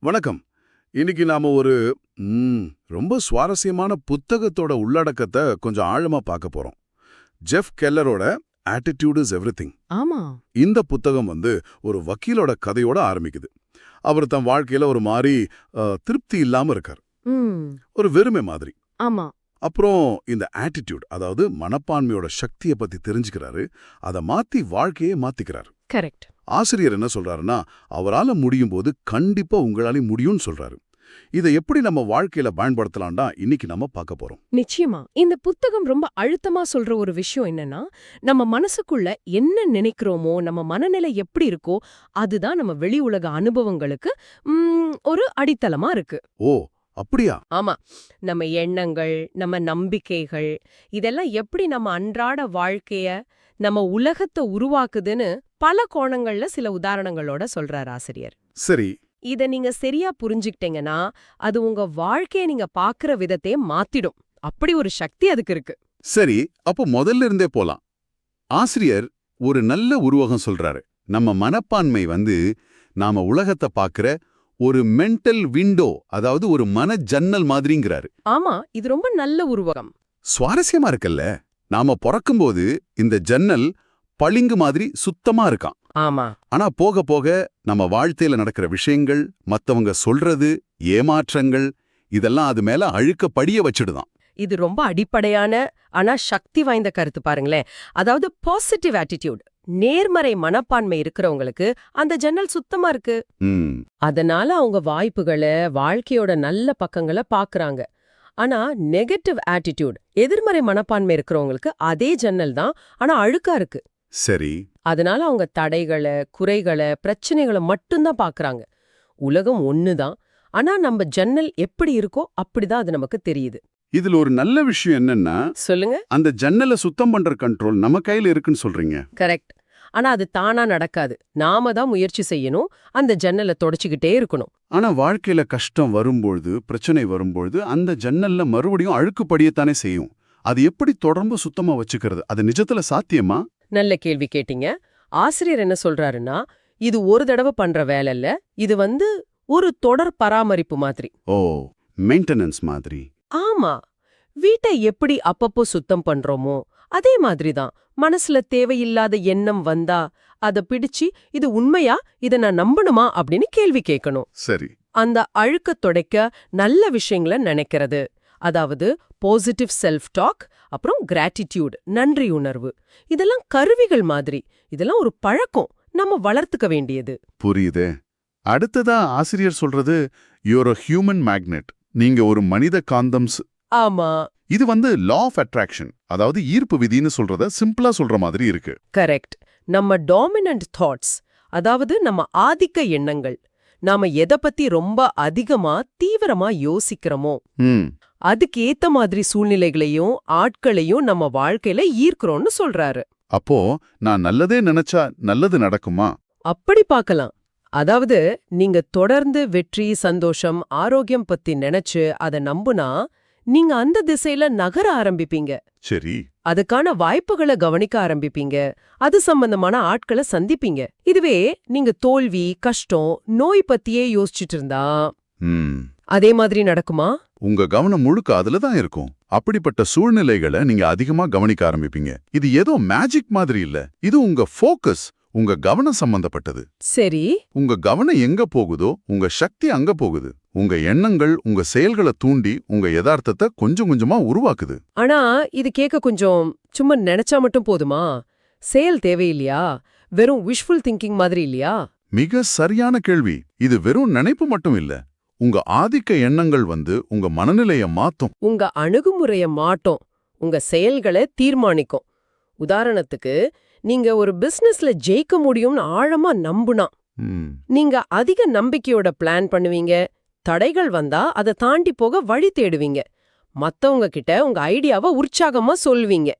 வணக்கம். இன்னைக்கு நாம ஒரு ரொம்ப சுவாரஸ்யமான புத்தகத்தோட உள்ளடக்கத்தை கொஞ்சம் ஆழமா பார்க்க போறோம். ஜெஃப் கெல்லரோட ஆட்டிடியூட் இஸ் எவ்ரிதிங். ஆமா. இந்த புத்தகம் ஒரு வக்கீலோட கதையோட ஆரம்பிக்குது. அவர் தன் வாழ்க்கையில ஒரு மாதிரி திருப்தி இல்லாம இருக்கார். ஒரு வெறுமை மாதிரி. ஆமா. அப்புறம் இந்த ஆட்டிடியூட், அதாவது மனப்பான்மையோட சக்தியை பத்தி தெரிஞ்சுக்கிறாரு. அதை மாத்தி வாழ்க்கையே மாத்திக்கிறாரு. கரெக்ட். ஆசிரியர் என்ன சொல்றாருன்னா, அவரால முடியும் போது கண்டிப்பா உங்களாலையும் முடியும்னு சொல்றாரு. இதை எப்படி நம்ம வாழ்க்கையில பயன்படுத்தலாம்டா இன்னைக்கு நம்ம பார்க்க போறோம். நிச்சயமா இந்த புத்தகம் ரொம்ப அழுத்தமா சொல்ற ஒரு விஷயம் என்னன்னா, நம்ம மனசுக்குள்ள என்ன நினைக்கிறோமோ, நம்ம மனநிலை எப்படி இருக்கோ, அதுதான் நம்ம வெளி உலக அனுபவங்களுக்கு ஒரு அடித்தளமா இருக்கு. ஓ, அப்படியா? ஆமா. நம்ம எண்ணங்கள், நம்ம நம்பிக்கைகள், இதெல்லாம் எப்படி நம்ம அன்றாட வாழ்க்கைய, நம்ம உலகத்தை உருவாக்குதுன்னு பல கோணங்கள்ல சில உதாரணங்களோட சொல்றார் ஆசிரியர். சரி. இத நீங்க சரியா புரிஞ்சுக்கிட்டீங்கன்னா, அது உங்க வாழ்க்கைய நீங்க பாக்குற விதத்தையே மாத்திடும். அப்படி ஒரு சக்தி அதுக்கு இருக்கு. சரி, அப்போ முதல்ல இருந்தே போலாம். ஆசிரியர் ஒரு நல்ல உருவகம் சொல்றாரு. நம்ம மனப்பான்மை நாம உலகத்தை பார்க்கிற ஒரு மென்டல் விண்டோ, அதாவது ஒரு மன ஜன்னல் மாதிரிங்கிறாரு. ஆமா, இது ரொம்ப நல்ல உருவகம். சுவாரஸ்யமா இருக்குல்ல? நாம பிறக்கும்போது இந்த ஜன்னல் பளிங்கு மாதிரி சுத்தமா இருக்கான். ஆமா. ஆனா போக போக நம்ம வாழ்க்கையில நடக்கிற விஷயங்கள், மத்தவங்க சொல்றது, ஏமாற்றங்கள், இதெல்லாம் அது மேல அழுக்க படிய வச்சிடுதான். இது ரொம்ப அடிப்படையான ஆனா சக்தி வாய்ந்த கருத்து பாருங்களேன். அதாவது பாசிட்டிவ் ஆட்டிடியூட், நேர்மறை மனப்பான்மை இருக்கிறவங்களுக்கு அந்த ஜன்னல் சுத்தமா இருக்கு. அதனால அவங்க வாய்ப்புகளை, வாழ்க்கையோட நல்ல பக்கங்களை பாக்குறாங்க. ஆனா நெகட்டிவ் ஆட்டிடியூட், எதிர்மறை மனப்பான்மை இருக்கிறவங்களுக்கு அதே ஜன்னல் தான், ஆனா அழுக்கா இருக்கு. சரி. அதனால அவங்க தடைகளை, குறைகளை, பிரச்சனைகளை மட்டும்தான் பாக்குறாங்க. உலகம் ஒண்ணுதான், ஆனா நம்ம ஜன்னல் எப்படி இருக்கோ அப்படிதான் அது நமக்கு தெரியுது. இதுல ஒரு நல்ல விஷயம் என்னன்னா, சொல்லுங்க. அந்த ஜன்னலை சுத்தம் பண்ற கண்ட்ரோல் நம்ம கையில இருக்குன்னு சொல்றீங்க. கரெக்ட். ஆனா அது தானா நடக்காது. நாம தான் முயற்சி செய்யணும், அந்த ஜன்னலை தொடச்சுக்கிட்டே இருக்கணும். ஆனா வாழ்க்கையில கஷ்டம் வரும்பொழுது, பிரச்சனை வரும்பொழுது அந்த ஜன்னல்ல மறுபடியும் அழுக்கு படியத்தானே செய்யும். அது எப்படி தொடர்ந்து சுத்தமா வச்சுக்கிறது? அது நிஜத்துல சாத்தியமா? நல்ல கேள்வி கேட்டீங்க. ஆசிரியர் என்ன சொல்றாருன்னா, இது ஒரு தடவை பண்ற வேலை இல்ல, இது ஒரு தொடர் பராமரிப்பு மாதிரி. ஓ, மெயின்டெனன்ஸ் மாதிரி. ஆமா. வீட்டை எப்படி அப்பப்போ சுத்தம் பண்றோமோ அதே மாதிரிதான் மனசுல தேவையில்லாத எண்ணம் வந்தா அத பிடிச்சு, இது உண்மையா, இத நான் நம்பணுமா அப்படின்னு கேள்வி கேட்கணும். சரி. அந்த அழுக்க தொடைக்க நல்ல விஷயங்களை நினைக்கிறது, அதாவது பாசிட்டிவ் செல்ஃப் டாக், அப்புறம் கிராட்டிடியூட், நன்றி உணர்வு, இதெல்லாம் கருவிகள் மாதிரி. இதெல்லாம் ஒரு பழக்கம், நம்ம வளர்த்துக்க வேண்டியது. புரியுதே. அடுத்ததா ஆசிரியர் சொல்றது, யூர் a ஹியூமன் மேக்னெட், நீங்க ஒரு மனித காந்தம். ஆமா. இது லா ஆஃப் அட்ராக்ஷன், அதாவது ஈர்ப்பு விதின்னு சொல்றத சிம்பிளா சொல்ற மாதிரி இருக்கு. கரெக்ட். நம்ம டாமினன்ட் தாட்ஸ், அதாவது நம்ம ஆதிக்க எண்ணங்கள், நாம எதை பத்தி ரொம்ப அதிகமா தீவிரமா யோசிக்கிறோமோ அதுக்கு ஏத்த மாதிரி சூழ்நிலைகளையும் ஆட்களையும் நம்ம வாழ்க்கையில ஈர்க்கிறோம்னு சொல்றாரு. அப்போ நான் நல்லதே நினைச்சா நல்லது நடக்குமா? அப்படி பார்க்கலாம். அதாவது நீங்க தொடர்ந்து வெற்றி, சந்தோஷம், ஆரோக்கியம் பத்தி நினைச்சு அதை நம்புனா நீங்க அந்த திசையில நகர ஆரம்பிப்பீங்க. சரி. அதுக்கான வாய்ப்புகளை கவனிக்க ஆரம்பிப்பீங்க, அது சம்பந்தமான ஆட்களை சந்திப்பீங்க. இதுவே நீங்க தோல்வி, கஷ்டம், நோய் பத்தியே யோசிச்சுட்டு இருந்தா அதே மாதிரி நடக்குமா? உங்க கவனம் முழுக்க அதுல தான் இருக்கும். அப்படிப்பட்ட சூழ்நிலைகளை நீங்க அதிகமா கவனிக்க ஆரம்பிப்பீங்க. இது ஏதோ மேஜிக் மாதிரி இல்ல, இது உங்க ஃபோக்கஸ், உங்க கவனம் சம்பந்தப்பட்டது. சரி. உங்க கவனம் எங்க போகுதோ உங்க சக்தி அங்க போகுது. உங்க எண்ணங்கள் உங்க செயல்களை தூண்டி உங்க யதார்த்தத்தை கொஞ்சம் கொஞ்சமா உருவாக்குது. ஆனா இது கேட்க கொஞ்சம் சும்மா நினைச்சா மட்டும் போதுமா? செயல் தேவையில்லையா? வெறும் விஷுவல் திங்கிங் மாதிரி இல்லையா? மிக சரியான கேள்வி. இது வெறும் நினைப்பு மட்டும் இல்ல. உங்க ஆதிக்க எண்ணங்கள் உங்க மனநிலைய மாத்தும். உங்க அணுகுமுறைய மாட்டும், உங்க செயல்களை தீர்மானிக்கும். உதாரணத்துக்கு, நீங்க ஒரு பிசினஸ்ல ஜெயிக்க முடியும்னு ஆழமா நம்புனா நீங்க அதிக நம்பிக்கையோட பிளான் பண்ணுவீங்க. தடைகள் வந்தா அதை தாண்டி போக வழி தேடுவீங்க. மத்தவங்க கிட்ட உங்க ஐடியாவை உற்சாகமா சொல்வீங்க.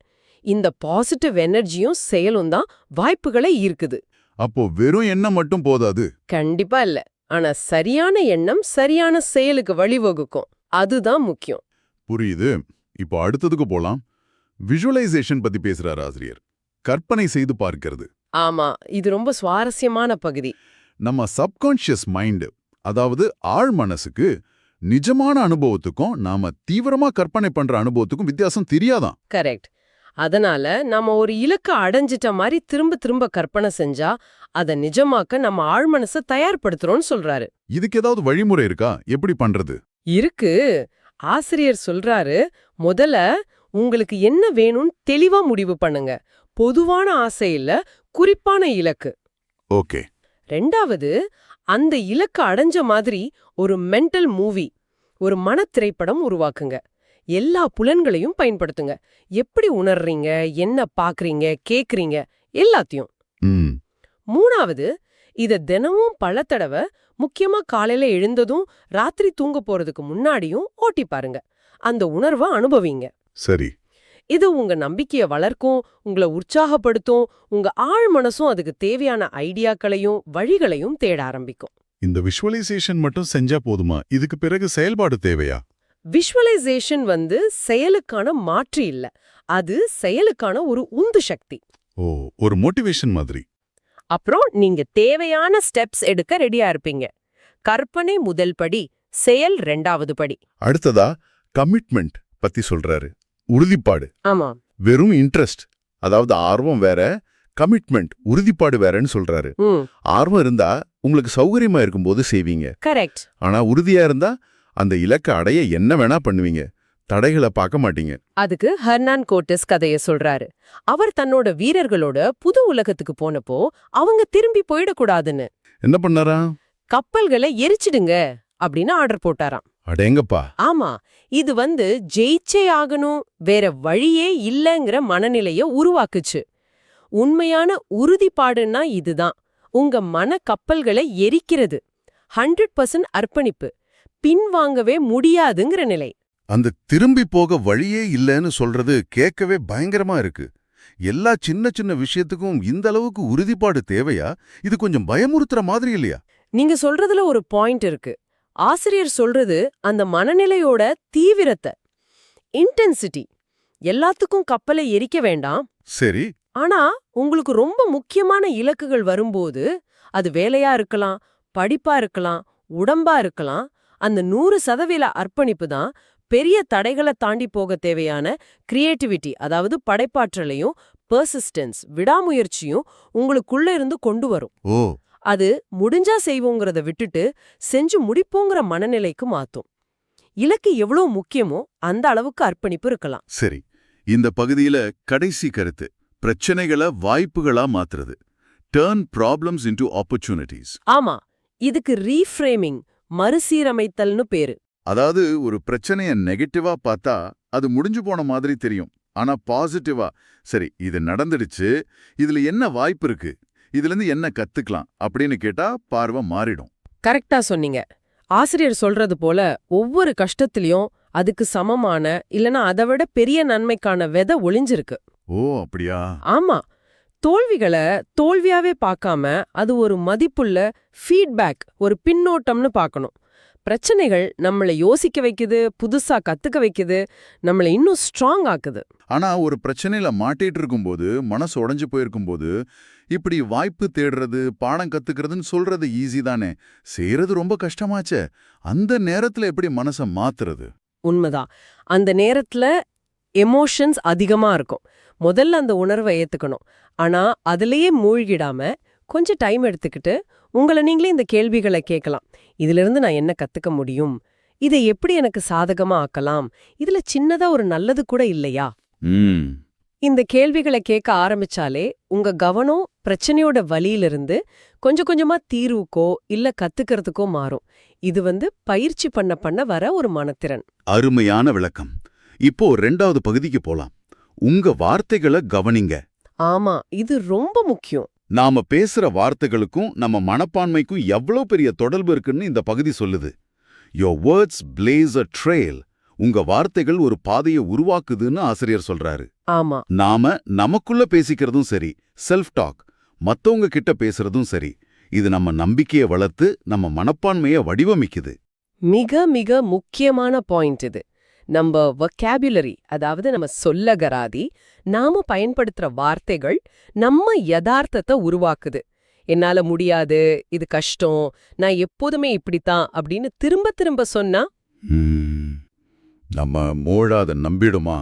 இந்த பாசிட்டிவ் எனர்ஜியும் செயலும் தான் வாய்ப்புகளை ஈர்க்குது. அப்போ வெறும் எண்ணம் மட்டும் போதாது. கண்டிப்பா இல்ல. ஆனா சரியான எண்ணம் சரியான செயலுக்கு வழிவகுக்கும். அதுதான் முக்கியம். புரியுது. இப்போ அடுத்ததுக்கு போலாம். விஷுவலைசேஷன் பத்தி பேசுறார் ஆசிரியர். கற்பனை செய்து பார்க்கிறது. ஆமா, இது ரொம்ப சுவாரஸ்யமான பகுதி. நம்ம சப்கான்ஷியஸ் மைண்ட், அதாவது ஆழ் மனசுக்கு நிஜமான அனுபவத்துக்கும் நாம தீவிரமா கற்பனை பண்ற அனுபவத்துக்கும் வித்தியாசம் தெரியாதான். கரெக்ட். அதனால நம்ம ஒரு இலக்கை அடைஞ்சிட்ட மாதிரி திரும்ப திரும்ப கற்பனை செஞ்சா அதை நிஜமாக்க நம்ம ஆழ்மனசை தயார்படுத்துறோம்னு சொல்றாரு. இதுக்கு ஏதாவது வழிமுறை இருக்கா? எப்படி பண்றது? இருக்கு. ஆசிரியர் சொல்றாரு, முதல்ல உங்களுக்கு என்ன வேணும்னு தெளிவா முடிவு பண்ணுங்க. பொதுவான ஆசை இல்ல, குறிப்பான இலக்கு. ஓகே. ரெண்டாவது, அந்த இலக்கு அடைஞ்ச மாதிரி ஒரு மென்டல் மூவி, ஒரு மனத்திரைப்படம் உருவாக்குங்க. எல்லா புலன்களையும் பயன்படுத்துங்க. எப்படி உணர்றீங்க, என்ன பாக்குறீங்க, கேக்குறீங்க, எல்லாத்தையும். மூணாவது, இத தினமும் பல தடவை, முக்கியமா காலையில எழுந்ததும் ராத்திரி தூங்க போறதுக்கு முன்னாடியும் ஓட்டி பாருங்க. அந்த உணர்வை அனுபவிங்க. சரி. இது உங்க நம்பிக்கைய வளர்க்கும், உங்களை உற்சாகப்படுத்தும், உங்க ஆழ் மனசும் அதுக்கு தேவையான ஐடியாக்களையும் வழிகளையும் தேட ஆரம்பிக்கும். இந்த விஷுவலைசேஷன் மட்டும் செஞ்சா போதுமா? இதுக்கு பிறகு செயல்பாடு தேவையா? விஷுவலைசேஷன் செயலுக்கான மாற்று இல்ல, அது செயலுக்கான ஒரு உந்து சக்தி. ஓ, ஒரு மோட்டிவேஷன் மாதிரி. அப்புறம் நீங்க தேவையான ஸ்டெப்ஸ் எடுக்க ரெடியா இருப்பீங்க. கற்பனை முதல் படி, செயல் ரெண்டாவது படி. அடுத்ததா கமிட்மெண்ட் பத்தி சொல்றாரு. உறுதிப்பாடு. ஆமா. வெறும் இன்ட்ரெஸ்ட், அதாவது ஆர்வம் வேற, கமிட்மெண்ட் உறுதிப்பாடு வேறன்னு சொல்றாரு. ஆர்வம் இருந்தா உங்களுக்கு சௌகரியமா இருக்கும்போது செய்வீங்க. கரெக்ட். ஆனா உறுதியா இருந்தா அந்த இலக்கை அடைய என்ன வேணா பண்ணுவீங்க, தடைகளை பார்க்க மாட்டீங்க. அதுக்கு ஹெர்னான் கோர்டஸ் கதைய சொல்றாரு. அவர் தன்னோட வீரர்களோட புது உலகத்துக்கு போனப்போ அவங்க திரும்பி போயிடக்கூடாதுன்னு என்ன பண்ணாரா? கப்பல்களை எரிச்சிடுங்க அப்படின்னு ஆர்டர் போட்டாராம். அடேங்கப்பா. ஆமா, இது ஜெயிச்சே ஆகணும், வேற வழியே இல்லங்கிற மனநிலைய உருவாக்குச்சு. உண்மையான உறுதிப்பாடுன்னா இதுதான். உங்க மன கப்பல்களை எரிக்கிறது. 100% அர்ப்பணிப்பு, பின்வாங்கவே முடியாதுங்கிற நிலை. அந்த திரும்பி போக வழியே இல்லைன்னு சொல்றது கேட்கவே பயங்கரமா இருக்கு. எல்லா சின்ன சின்ன விஷயத்துக்கும் இந்த அளவுக்கு உறுதிப்பாடு தேவையா? இது கொஞ்சம் பயமுறுத்துற மாதிரி இல்லையா? நீங்க சொல்றதுல ஒரு பாயிண்ட் இருக்கு. ஆசிரியர் சொல்றது அந்த மனநிலையோட தீவிரத்தை, இன்டென்சிட்டி. எல்லாத்துக்கும் கப்பலை எரிக்க வேண்டாம். சரி. ஆனா உங்களுக்கு ரொம்ப முக்கியமான இலக்குகள் வரும்போது, அது வேலையா இருக்கலாம், படிப்பா இருக்கலாம், உடம்பா இருக்கலாம், அந்த 100% அர்ப்பணிப்பு தான் பெரிய தடைகளை தாண்டி போக தேவையான கிரியேட்டிவிட்டி, அதாவது படைப்பாற்றலையும் பெர்சிஸ்டன்ஸ், விடாமுயற்சியும் உங்களுக்குள்ள இருந்து கொண்டு வரும். ஓ. அது முடிஞ்சா செய்வோங்கிறத விட்டுட்டு செஞ்சு முடிப்போங்கிற மனநிலைக்கு மாத்தும். இலக்கு எவ்வளவு முக்கியமோ அந்த அளவுக்கு அர்ப்பணிப்பு இருக்கலாம். சரி. இந்த பகுதியில கடைசி கருத்து, பிரச்சனைகளை வாய்ப்புகளா மாத்துறது. Turn problems into opportunities. ஆமா, இதுக்கு ரீஃப்ரேமிங், மறுசீரமைத்தல்னு பேரு. அதாவது ஒரு பிரச்சனைய நெகட்டிவா பார்த்தா அது முடிஞ்சு போன மாதிரி தெரியும். ஆனா பாசிட்டிவா, சரி இது நடந்துடுச்சு, இதுல என்ன வாய்ப்பு இருக்கு, இதுல இருந்து என்ன கத்துக்கலாம் அப்படின்னு கேட்டா பார்வை மாறிடும். கரெக்டா சொன்னீங்க. ஆசிரியர் சொல்றது போல ஒவ்வொரு கஷ்டத்திலயும் அதுக்கு சமமான இல்லனா அதை விட பெரிய நன்மைக்கான விதை ஒளிஞ்சிருக்கு. ஓ, அப்படியா? ஆமா. தோல்விகளை தோல்வியாவே பார்க்காம அது ஒரு மதிப்புள்ள ஃபீட்பேக், ஒரு பின்னோட்டம்னு பார்க்கணும். பிரச்சனைகள் நம்மளை யோசிக்க வைக்குது, புதுசா கத்துக்க வைக்குது, நம்மளை இன்னும் ஸ்ட்ராங் ஆக்குது. ஆனா ஒரு பிரச்சனையில மாட்டிட்டு இருக்கும்போது, மனசு உடைஞ்சு போயிருக்கும்போது, இப்படி வாய்ப்பு தேடுறது, பாடம் கத்துக்கிறதுன்னு சொல்றது ஈஸி தானே, செய்யறது ரொம்ப கஷ்டமாச்சே. அந்த நேரத்துல எப்படி மனசை மாத்துறது? உண்மைதான். அந்த நேரத்துல எமோஷன்ஸ் அதிகமா இருக்கும். முதல்ல அந்த உணர்வை ஏத்துக்கணும். ஆனா அதுலயே மூழ்கிடாம கொஞ்சம் டைம் எடுத்துக்கிட்டு உங்களை நீங்களே இந்த கேள்விகளை கேட்கலாம். இதிலிருந்து நான் என்ன கத்துக்க முடியும், இதை எப்படி எனக்கு சாதகமா ஆக்கலாம், இதுல சின்னதா ஒரு நல்லது கூட இல்லையா? இந்த கேள்விகளை கேட்க ஆரம்பிச்சாலே உங்க கவனம் பிரச்சனையோட வலியிலிருந்து கொஞ்சம் கொஞ்சமா தீர்வுக்கோ இல்ல கத்துக்கிறதுக்கோ மாறும். இது பயிற்சி பண்ண வர ஒரு மனத்திறன். அருமையான விளக்கம். இப்போ 2வது பகுதிக்கு போலாம். உங்க வார்த்தைகளை கவனிங்க. ஆமா, இது ரொம்ப முக்கியம். நாம பேசுற வார்த்தைகளுக்கும் நம்ம மனப்பான்மைக்கும் எவ்வளவு பெரிய தொடர்பு இருக்குன்னு இந்த பகுதி சொல்லுது. Your words blaze a trail. உங்க வார்த்தைகள் ஒரு பாதையை உருவாக்குதுன்னு ஆசிரியர் சொல்றாரு. ஆமா. நாம நமக்குள்ள பேசிக்கிறதும் சரி, செல்ஃப் டாக், மத்தவங்க கிட்ட பேசுறதும் சரி, இது நம்ம நம்பிக்கையை வளர்த்து நம்ம மனப்பான்மையை வடிவமைக்குது. மிக மிக முக்கியமான பாயிண்ட் இது. நம்ம வொக்காபுலரி, அதாவது நம்ம சொல்லகராதி, நாம பயன்படுத்துற வார்த்தைகள் நம்ம யதார்த்தத்தை உருவாக்குது. என்னால முடியாது, இது கஷ்டம், நான் எப்போதுமே இப்படித்தான் அப்படின்னு திரும்ப திரும்ப சொன்னா நம்ம மூளை அதை நம்பிடுமா?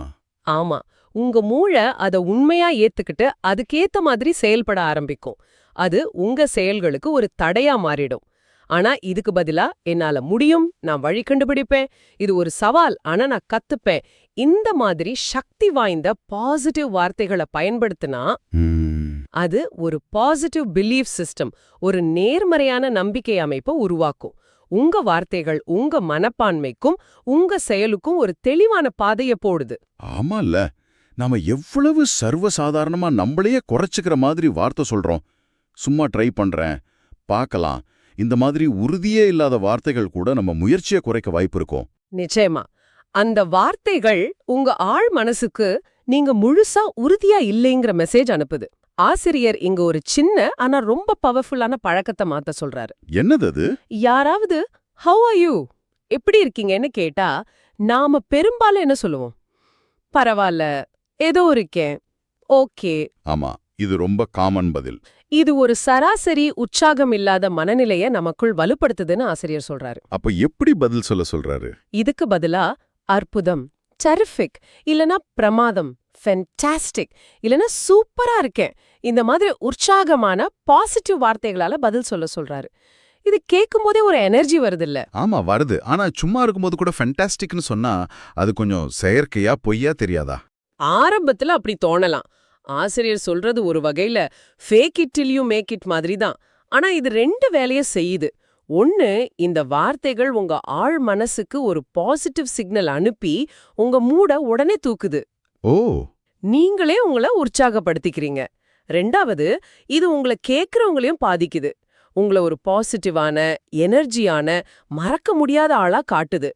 ஆமா, உங்க மூளை அத உண்மையா ஏத்துக்கிட்டு அதுக்கேத்த மாதிரி செயல்பட ஆரம்பிக்கும். அது உங்க செயல்களுக்கு ஒரு தடையா மாறிடும். ஆனா இதுக்கு பதிலா என்னால முடியும், நான் வழி கண்டுபிடிப்பேன், இது ஒரு சவால், ஆனா நான் கத்துப்பேன், இந்த மாதிரி சக்தி வாய்ந்த பாசிட்டிவ் வார்த்தைகளை பயன்படுத்தினா அது ஒரு பாசிட்டிவ் பிலீஃப் சிஸ்டம், ஒரு நேர்மறையான நம்பிக்கை அமைப்பை உருவாக்கும். உங்க வார்த்தைகள் உங்க மனப்பான்மைக்கும் உங்க செயலுக்கும் ஒரு தெளிவான பாதையை போடுது. ஆமால்ல, நாம எவ்வளவு சர்வசாதாரணமா நம்மளையே குறைச்சுக்கிற மாதிரி வார்த்தை சொல்றோம். சும்மா ட்ரை பண்றேன், பார்க்கலாம், இந்த மாதிரி உறுதியே இல்லாத வார்த்தைகள் கூட நம்ம முயற்சியை குறைக்க வாய்ப்பு இருக்கும். நிச்சயமா, அந்த வார்த்தைகள் உங்க ஆழ் மனசுக்கு நீங்க முழுசா உறுதியா இல்லைங்கிற மெசேஜ் அனுப்புது. ஆசிரியர் இங்க ஒரு சின்ன ஆனா ரொம்ப பவர்ஃபுல்லான பழக்கத்தை மாத்த சொல்றாரு. என்னது அது? யாராவது ஹவ் ஆர் யூ, எப்படி இருக்கீங்கன்னு கேட்டா நாம பெரும்பாலும் என்ன சொல்லுவோம்? பரவாயில்ல, ஏதோ இருக்கேன், ஓகே. ஆமா, இது ரொம்ப காமன் பதில். இது ஒரு சராசரி உற்சாகம் இல்லாத மனநிலைய நமக்குள் வலுப்படுத்துதுன்னு ஆசிரியர் சொல்றாரு. அப்ப எப்படி பதில் சொல்றாரு? இதுக்கு பதிலா அற்புதம், டெரிஃபிக், இல்லனா பிரமாதம், ஃபென்டாஸ்டிக், இல்லனா சூப்பரா இருக்கேன், இந்த மாதிரி உற்சாகமான பாசிட்டிவ் வார்த்தைகளால பதில் சொல்றாரு. இது கேட்கும் போதே ஒரு எனர்ஜி வருது இல்ல? ஆமா, வருது. ஆனா சும்மா இருக்கும்போது கூட ஃபென்டாஸ்டிக்னு சொன்னா அது கொஞ்சம் செயற்கையா பொய்யா தெரியாதா? ஆரம்பத்துல அப்படி தோணலாம். ஆசிரியர் சொல்றது ஒரு வகையில fake it till you make it மாதிரி தான். ஆனா இது ரெண்டு வேலையை செய்யுது. ஒன்னு, இந்த வார்த்தைகள் உங்க ஆழ் மனசுக்கு ஒரு பாசிட்டிவ் சிக்னல் அனுப்பி உங்க மூட உடனே தூக்குது. ஓ, நீங்களே உங்களை உற்சாகப்படுத்திக்கிறீங்க. ரெண்டாவது, இது உங்களை கேட்கறவங்களையும் பாதிக்குது. உங்களை ஒரு பாசிட்டிவான, எனர்ஜியான, மறக்க முடியாத ஆளா காட்டுது.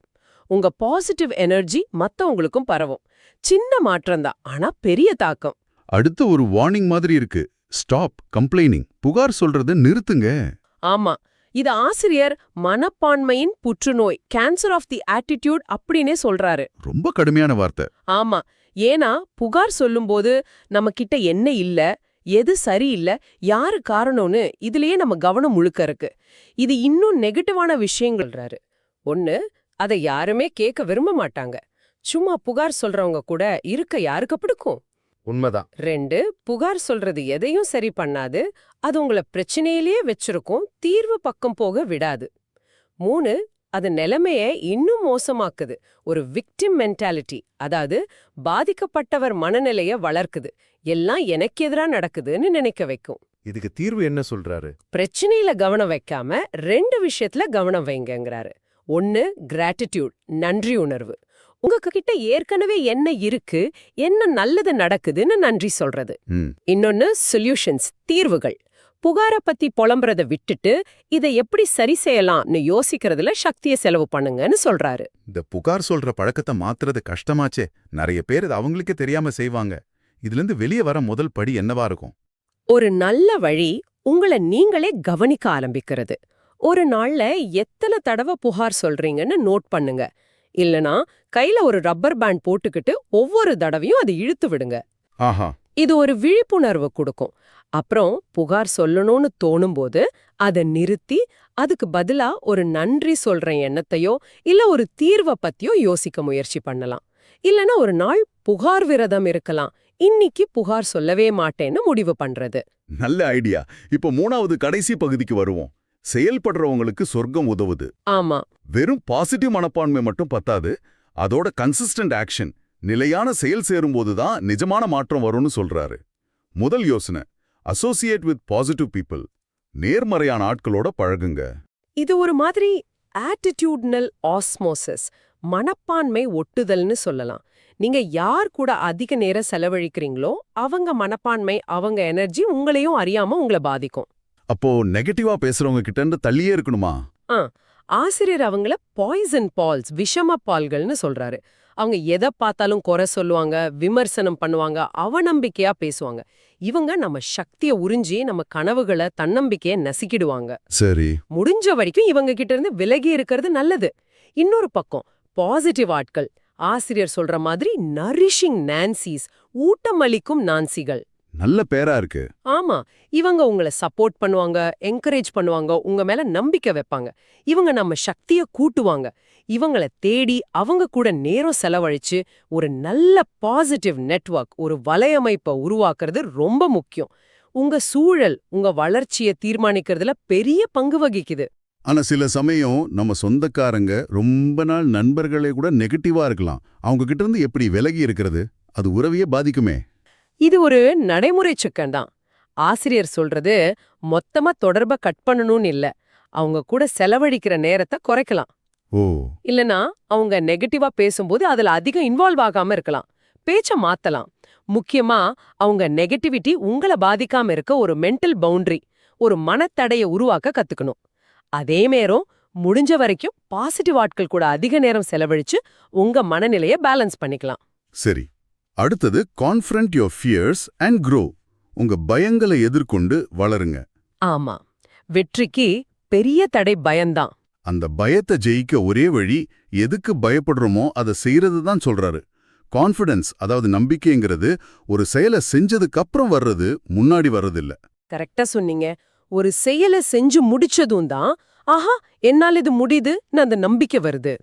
உங்க பாசிட்டிவ் எனர்ஜி மத்தவங்களுக்கும் பரவும். சின்ன மாற்றம்தான், ஆனா பெரிய தாக்கம். அடுத்து ஒரு வார்னிங் மாதிரி இருக்கு. Stop complaining. புகார் சொல்றத நிறுத்துங்க. ஆமா, இது ஆசிரியர் மனப்பான்மையின் புற்றுநோய், கேன்சர் ஆஃப் தி ஆட்டிடியூட் அப்படின்னே சொல்றாரு. ரொம்ப கடுமையான வார்த்தை. ஆமா, ஏன்னா புகார் சொல்லும்போது நம்ம கிட்ட என்ன இல்ல, எது சரியில்ல, யாரு காரணம்னு இதுலயே நம்ம கவனம் முழுக்க இருக்கு. இது இன்னும் நெகட்டிவான விஷயங்கள்றாரு. ஒன்னு, அதை யாருமே கேட்க விரும்ப மாட்டாங்க. சும்மா புகார் சொல்றவங்க கூட இருக்க யாருக்கு பிடிக்கும்? உண்மைதான். 2, புகார் சொல்றது எதையும் சரி பண்ணாது, அது உங்களை பிரச்சனையிலேயே வச்சிருக்கும், தீர்வு பக்கம் போக விடாது. 3, அது நிலைமைய இன்னும் மோசமாக்குது, ஒரு விக்டிம் மென்டாலிட்டி, அதாவது பாதிக்கப்பட்டவர் மனநிலைய வளர்க்குது, எல்லாம் எனக்கு எதிரா நடக்குதுன்னு நினைக்க வைக்கும். இதுக்கு தீர்வு என்ன சொல்றாரு? பிரச்சனையில கவனம் வைக்காம 2 விஷயத்துல கவனம் வைங்கங்கிறாரு. 1, கிராட்டிடியூட், நன்றி உணர்வு. உங்ககிட்ட ஏற்கனவே என்ன இருக்கு, என்ன நல்லது நடக்குதுன்னு நன்றி சொல்றது. இன்னொன்னு சொல்யூஷன்ஸ், தீர்வுகள். புகார பத்தி புலம்புறத விட்டுட்டு இதை எப்படி சரி செய்யலாம்னு யோசிக்கிறதுல சக்தியை செலவு பண்ணுங்கன்னு சொல்றாரு. இந்த புகார் சொல்ற பழக்கத்தை மாத்துறது கஷ்டமாச்சே. நிறைய பேர் இது அவங்களுக்கே தெரியாம செய்வாங்க. இதுல இருந்து வெளியே வர முதல் படி என்னவா இருக்கும்? ஒரு நல்ல வழி உங்களை நீங்களே கவனிக்க ஆரம்பிக்கிறது. ஒரு நாள்ல எத்தனை தடவை புகார் சொல்றீங்கன்னு நோட் பண்ணுங்க. இல்லனா கையில ஒரு ரப்பர் பேண்ட் போட்டுக்கிட்டு ஒவ்வொரு தடவையும் அதை இழுத்து விடுங்க. ஆஹா, இது ஒரு விழிப்புணர்வு கொடுக்கும். அப்புறம் புகார் சொல்லணும்னு தோணும்போது அதை நிறுத்தி அதுக்கு பதிலா ஒரு நன்றி சொல்ற எண்ணத்தையோ இல்ல ஒரு தீர்வை பத்தியோ யோசிக்க முயற்சி பண்ணலாம். இல்லனா ஒரு நாள் புகார் விரதம் இருக்கலாம். இன்னைக்கு புகார் சொல்லவே மாட்டேன்னு முடிவு பண்றது. நல்ல ஐடியா. இப்போ 3வது கடைசி பகுதிக்கு வருவோம். செயல்படுறவங்களுக்கு சொர்க்கம் உதவுது. ஆமா, வெறும் பாசிட்டிவ் மனப்பான்மை மட்டும் பத்தாது, அதோட கன்சிஸ்டன்ட் ஆக்ஷன், நிலையான செயல் சேரும்போதுதான் நிஜமான மாற்றம் வரும்னு சொல்றாரு. முதல் யோசனை, அசோசியேட் வித் பாசிட்டிவ் பீப்புள். நேர்மறையான ஆட்களோட பழகுங்க. இது ஒரு மாதிரி ஆட்டிடியூட்னல் ஆஸ்மோசிஸ், மனப்பான்மை ஒட்டுதல்னு சொல்லலாம். நீங்க யார் கூட அதிக நேரம் செலவழிக்கிறீங்களோ அவங்க மனப்பான்மை, அவங்க எனர்ஜி உங்களையும் அறியாம உங்களை பாதிக்கும். அப்போ நெகட்டிவா பேசுறவங்க கிட்ட இருந்து தள்ளியே இருக்கணுமா? ஆசிரியர் அவங்கள பாய்சன் பால்ஸ், விஷம பால்கள்னு சொல்றாரு. அவங்க எதை பார்த்தாலும் குறை சொல்லுவாங்க, விமர்சனம் பண்ணுவாங்க, அவநம்பிக்கையா பேசுவாங்க. இவங்க நம்ம சக்தியை உறிஞ்சி நம்ம கனவுகளை, தன்னம்பிக்கையை நசுக்கிடுவாங்க. சரி, முடிஞ்ச வரைக்கும் இவங்க கிட்ட இருந்து விலகி இருக்கிறது நல்லது. இன்னொரு பக்கம் பாசிட்டிவ் ஆட்கள், ஆசிரியர் சொல்ற மாதிரி நரிஷிங் நான்சிஸ், ஊட்டமளிக்கும் நான்சிகள். நல்ல பேரா இருக்கு. ஆமா, இவங்க உங்கள சப்போர்ட் பண்ணுவாங்க, என்கரேஜ் பண்ணுவாங்க, உங்க மேல நம்பிக்கை வைப்பாங்க. இவங்க நம்ம சக்திய கூட்டுவாங்க. இவங்கள தேடி அவங்க கூட நேரம் செலவழிச்சு ஒரு நல்ல பாசிட்டிவ் நெட்வொர்க், ஒரு வலையமைப்பை உருவாக்குறது ரொம்ப முக்கியம். உங்க சூழல் உங்க வளர்ச்சியை தீர்மானிக்கிறதுல பெரிய பங்கு வகிக்குது. ஆனா சில சமயம் நம்ம சொந்தக்காரங்க ரொம்ப நாள் நண்பர்களே கூட நெகட்டிவா இருக்கலாம். அவங்க கிட்ட இருந்து எப்படி விலகி இருக்கிறது? அது உறவையே பாதிக்குமே. இது ஒரு நடைமுறை சிக்கல்தான். ஆசிரியர் சொல்றது மொத்தமா தொடர்ப கட் பண்ணணும்னு இல்ல. அவங்க கூட செலவழிக்கிற நேரத்தை குறைக்கலாம். ஓ, இல்லனா அவங்க நெகட்டிவா பேசும்போது அதுல அதிகம் இன்வால்வ் ஆகாம இருக்கலாம். பேச்ச மாத்தலாம். முக்கியமா அவங்க நெகட்டிவிட்டி உங்கள பாதிக்காம இருக்க ஒரு மென்டல் பவுண்டரி, ஒரு மனத்தடைய உருவாக்க கத்துக்கணும். அதே நேரம் முடிஞ்ச வரைக்கும் பாசிட்டிவ் ஆட்கள் கூட அதிக நேரம் செலவழிச்சு உங்க மனநிலைய பேலன்ஸ் பண்ணிக்கலாம். சரி. அடுத்தது confront your fears and grow. உங்க பயங்களை எதிர்கொண்டு வளருங்க. ஆமா, வெற்றிக்கு பெரிய தடை பயம்தான். அந்த பயத்தை ஜெயிக்க ஒரே வழி எதுக்கு பயப்படுறோமோ அதை செய்யறது தான் சொல்றாரு. கான்ஃபிடன்ஸ், அதாவது நம்பிக்கைங்கிறது ஒரு செயலை செஞ்சதுக்கு அப்புறம் வர்றது, முன்னாடி வர்றதில்ல. கரெக்டா சொன்னீங்க. ஒரு செயலை செஞ்சு முடிச்சதும் தான் ஆஹா என்னால இது முடியுதுன்னு அந்த நம்பிக்கை வருது.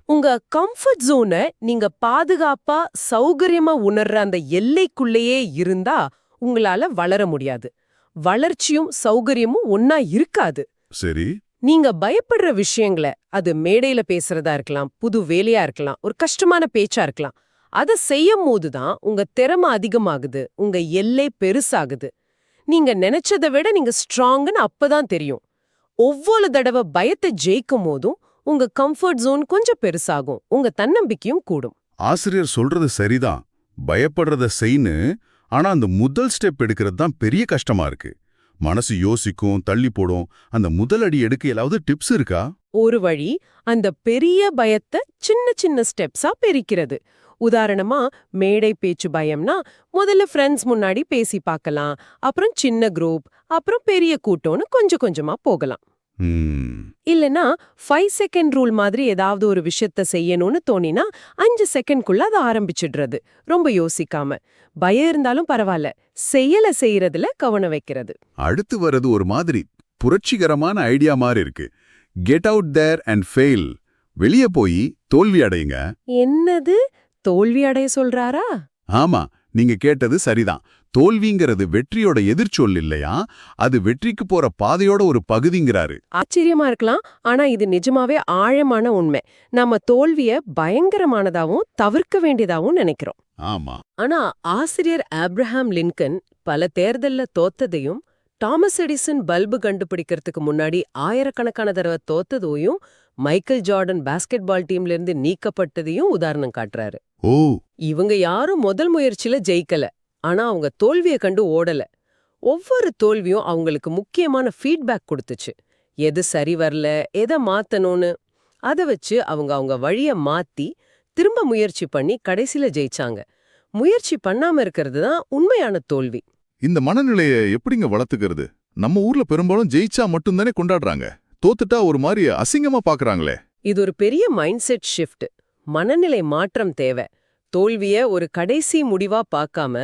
உங்க கம்ஃபர்ட் ஜோனை நீங்க பாதுகாப்பா சௌகரியமா உணர்ற அந்த எல்லைக்குள்ளேயே இருந்தா உங்களால வளர முடியாது. வளர்ச்சியும் சௌகரியமும் ஒன்னா இருக்காது. சரி. நீங்க பயப்படுற விஷயங்களை, அது மேடையில பேசுறதா இருக்கலாம், புது வேலையா இருக்கலாம், ஒரு கஷ்டமான பேச்சா இருக்கலாம், அதை செய்யும் போதுதான் உங்க திறமை அதிகமாகுது, உங்க எல்லை பெருசாகுது. நீங்க நினைச்சதை விட நீங்க ஸ்ட்ராங்னு அப்பதான் தெரியும். ஒவ்வொரு தடவை பயத்தை ஜெயிக்கும் போதும் உங்க கம்ஃபர்ட் ஜோன் கொஞ்சம் பெருசாகும், உங்க தன்னம்பிக்கையும் கூடும். ஆசிரியர் சொல்றது சரிதான், பயப்படுறத செய்யு. ஆனா அந்த முதல் ஸ்டெப் எடுக்கிறது தான் பெரிய கஷ்டமா இருக்கு. மனசு யோசிக்கும், தள்ளி போடும். அந்த முதல் அடி எடுக்க ஏதாவது டிப்ஸ் இருக்கா? ஒரு வழி அந்த பெரிய பயத்தை சின்ன சின்ன ஸ்டெப்ஸா பிரிக்கிறது. உதாரணமா, மேடை பேச்சு பயம்னா முதல்ல ஃப்ரெண்ட்ஸ் முன்னாடி பேசி பார்க்கலாம், அப்புறம் சின்ன குரூப், அப்புறம் பெரிய கூட்டம்னு கொஞ்சம் கொஞ்சமா போகலாம். இல்லனா 5 செகண்ட் ரூல் மாதிரி ஏதாவது ஒரு விஷயத்த செய்யணும்னு தோணினா 5 செகண்ட்குள்ள அதை ஆரம்பிச்சிடுறது, ரொம்ப யோசிக்காம. பயம் இருந்தாலும் பரவாயில்ல, செயலை செய்யறதுல கவனம் வைக்கிறது. அடுத்து வர்றது ஒரு மாதிரி புரட்சிகரமான ஐடியா மாதிரி இருக்கு. Get out there and fail. வெளியே போய் தோல்வி அடையுங்க. என்னது, தோல்வி அடைய சொல்றாரா? ஆமா, நீங்க கேட்டது சரிதான். தோல்விங்கிறது வெற்றியோட எதிர்ச்சொல் இல்லையா, அது வெற்றிக்கு போற பாதையோட ஒரு பகுதிங்கிறாரு. ஆச்சரியமா இருக்கலாம், ஆனா இது நிஜமாவே ஆழமான உண்மை. நாம தோல்விய பயங்கரமானதாவும் தவிர்க்க வேண்டியதாவும் நினைக்கிறோம். ஆமா. ஆனா ஆசிரியர் ஆப்ரஹாம் லின்கன் பல தேர்தல்ல தோத்ததையும், டாமஸ் எடிசன் பல்பு கண்டுபிடிக்கிறதுக்கு முன்னாடி ஆயிரக்கணக்கான தடவை தோத்ததையும், மைக்கேல் ஜார்டன் பாஸ்கெட்பால் டீம்ல இருந்து நீக்கப்பட்டதையும் உதாரணம் காட்டுறாரு. ஓ, இவங்க யாரும் முதல் முயற்சியில ஜெயிக்கல, ஆனா அவங்க தோல்வியை கண்டு ஓடல. ஒவ்வொரு தோல்வியும் அவங்களுக்கு முக்கியமான ஃபீட்பேக் கொடுத்துச்சு. எது சரி வரல, எதை மாத்தணும்னு. அதை வச்சு அவங்க அவங்க வழிய மாத்தி திரும்ப முயற்சி பண்ணி கடைசியில ஜெயிச்சாங்க. முயற்சி பண்ணாம இருக்கிறது தான் உண்மையான தோல்வி. இந்த மனநிலைய எப்படிங்க வளர்த்துக்கிறது? நம்ம ஊர்ல பெரும்பாலும் ஜெயிச்சா மட்டும்தானே கொண்டாடுறாங்க. தோத்துட்டா ஒரு மாதிரி அசிங்கமா பாக்குறாங்களே. இது ஒரு பெரிய மைண்ட் செட் ஷிஃப்ட். மனநிலை மாற்றம் தேவை. தோல்விய ஒரு கடைசி முடிவா பார்க்காம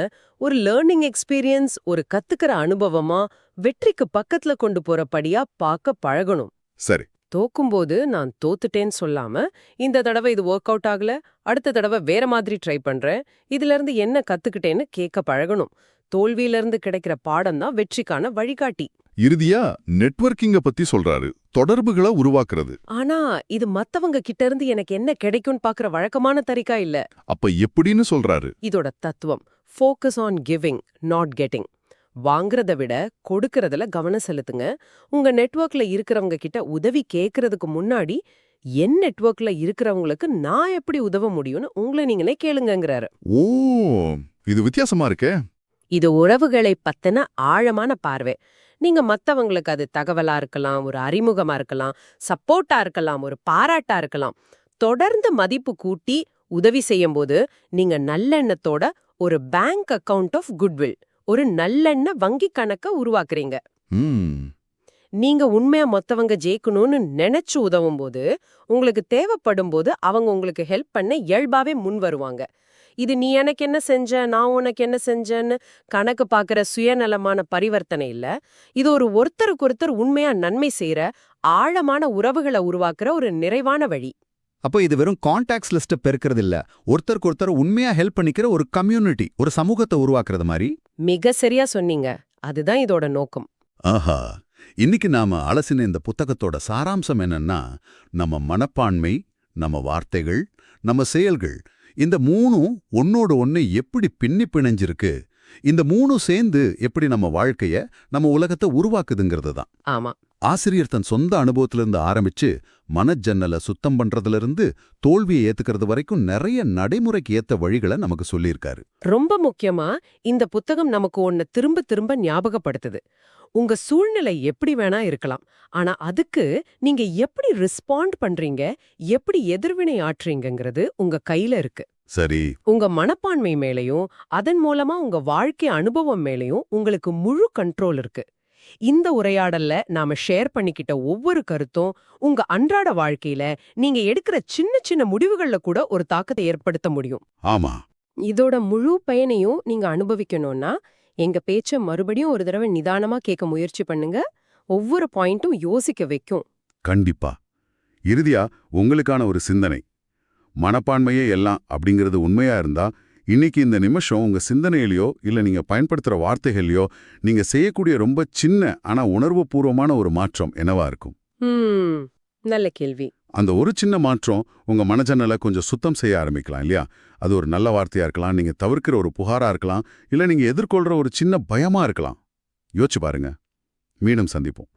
ஒரு லேர்னிங் எக்ஸ்பீரியன்ஸ், ஒரு கத்துக்கிற அனுபவமா, வெற்றிக்கு பக்கத்துல கொண்டு போற படியா பார்க்க பழகணும். சரி. தோக்கும்போது நான் தோத்துட்டேன்னு சொல்லாம, இந்த தடவை இது ஒர்க் அவுட் ஆகல, அடுத்த தடவை வேற மாதிரி ட்ரை பண்றேன், இதுல இருந்து என்ன கத்துக்கிட்டேன்னு கேட்க பழகணும். தோல்வியிலிருந்து கிடைக்கிற பாடம் தான் வெற்றிக்கான வழிகாட்டி. இறுதியா நெட்வொர்க்கிங்க பத்தி சொல்றாரு, தொடர்புகளை உருவாக்குறது. ஆனா இது மத்தவங்க கிட்ட இருந்து எனக்கு என்ன கிடைக்கும்னு பாக்குற வழக்கமான தரிகா இல்ல. அப்ப எப்படின்னு சொல்றாரு? இதோட தத்துவம் focus on giving, not getting. வாங்குறத விட கொடுக்கறதுல கவனம் செலுத்துங்க. உங்க நெட்வொர்க்ல இருக்கிறவங்க கிட்ட உதவி கேட்கறதுக்கு முன்னாடி என் நெட்வொர்க்ல இருக்கிறவங்களுக்கு நான் எப்படி உதவ முடியும்னு உங்களை நீங்களே கேளுங்கங்கறாரு. ஓ, இது வித்தியாசமா இருக்கே. இது உறவுகளை பத்தின ஆழமான பார்வை. நீங்க மத்தவங்களுக்கு அது தகவலா இருக்கலாம், ஒரு அறிமுகமா இருக்கலாம், சப்போர்ட்டா இருக்கலாம், ஒரு பாராட்டா இருக்கலாம். தொடர்ந்து மதிப்பு கூட்டி உதவி செய்யும்போது நீங்க நல்லெண்ணத்தோட ஒரு பேங்க் அக்கவுண்ட் ஆஃப் குட்வில், ஒரு நல்லெண்ண வங்கி கணக்க உருவாக்குறீங்க. நீங்க உண்மையா மொத்தவங்க ஜெயிக்கணும்னு நினைச்சு உதவும் போது, உங்களுக்கு தேவைப்படும் போது அவங்க உங்களுக்கு ஹெல்ப் பண்ண இயல்பாவே முன் வருவாங்க. இது நீ எனக்கு என்ன செஞ்ச, நான் உனக்கு என்ன செஞ்சேன்னு கணக்கு பார்க்கிற சுயநலமான பரிவர்த்தனை இல்ல. இது ஒருத்தருக்கொருத்தர் உண்மையா நன்மை செய்யற ஆழமான உறவுகளை உருவாக்குற ஒரு நிறைவான வழி. அப்போ இது வெறும் கான்டாக்ட்ஸ் லிஸ்ட்டை பெருக்கிறது இல்ல, ஒருத்தருக்கு ஒருத்தர் உண்மையா ஹெல்ப் பண்ணிக்கிற ஒரு கம்யூனிட்டி, ஒரு சமூகத்தை உருவாக்குறது மாதிரி. மிக சரியா சொன்னீங்க. அதுதான் இதோட நோக்கம். ஆஹா, இன்னைக்கு நாம அலசின இந்த புத்தகத்தோட சாராம்சம் என்னன்னா, நம்ம மனப்பான்மை, நம்ம வார்த்தைகள், நம்ம செயல்கள், இந்த மூணும் ஒன்னோட ஒன்னு எப்படி பின்னி பிணைஞ்சிருக்கு, இந்த மூணும் சேர்ந்து எப்படி நம்ம வாழ்க்கைய, நம்ம உலகத்தை உருவாக்குதுங்கிறது தான். ஆமா. ஆசிரியர் தன் சொந்த அனுபவத்திலிருந்து ஆரம்பிச்சு மனஜன்னலை சுத்தம் பண்றதுல இருந்து தோல்வியை ஏத்துக்கிறது வரைக்கும் நிறைய நடைமுறைக்கு ஏத்த வழிகளை நமக்கு சொல்லியிருக்காரு. ரொம்ப முக்கியமா இந்த புத்தகம் நமக்கு ஒன்ன திரும்ப திரும்ப ஞாபகப்படுத்துது. உங்க சூழ்நிலை எப்படி வேணா இருக்கலாம், ஆனா அதுக்கு நீங்க எப்படி ரெஸ்பாண்ட் பண்றீங்க, எப்படி எதிர்வினை ஆற்றுறீங்கங்கிறது உங்க கையில இருக்கு. சரி, உங்க மனப்பான்மை மேலயும் அதன் மூலமா உங்க வாழ்க்கை அனுபவம் மேலயும் உங்களுக்கு முழு கண்ட்ரோல் இருக்கு. இந்த உரையாடல்ல நாம ஷேர் பண்ணிக்கிட்ட ஒவ்வொரு கருத்தும் உங்க அன்றாட வாழ்க்கையில நீங்க எடுக்கிற சின்ன சின்ன முடிவுகள்ல கூட ஒரு தாக்கத்தை ஏற்படுத்த முடியும். ஆமா, இதோட முழு பயனையும் நீங்க அனுபவிக்கணும்னா எங்க பேச்ச மறுபடியும் ஒரு தடவை நிதானமா கேட்க முயற்சி பண்ணுங்க. ஒவ்வொரு பாயிண்ட்டும் யோசிக்க வைக்கும். கண்டிப்பா. இறுதியா உங்களுக்கான ஒரு சிந்தனை. மனப்பான்மையே எல்லாம் அப்படிங்கிறது உண்மையா இருந்தா, இன்னைக்கு இந்த நிமிஷம் உங்க சிந்தனையிலையோ இல்ல நீங்க பயன்படுத்துற வார்த்தைகள்லையோ நீங்க செய்யக்கூடிய ரொம்ப சின்ன ஆனா உணர்வுபூர்வமான ஒரு மாற்றம் என்னவா இருக்கும்? நல்ல கேள்வி. அந்த ஒரு சின்ன மாற்றம் உங்க மனஜன்னலை கொஞ்சம் சுத்தம் செய்ய ஆரம்பிக்கலாம் இல்லையா? அது ஒரு நல்ல வார்த்தையா இருக்கலாம், நீங்க தவிர்க்கிற ஒரு புகாரா இருக்கலாம், இல்ல நீங்க எதிர்கொள்ற ஒரு சின்ன பயமா இருக்கலாம். யோசிச்சு பாருங்க. மீண்டும் சந்திப்போம்.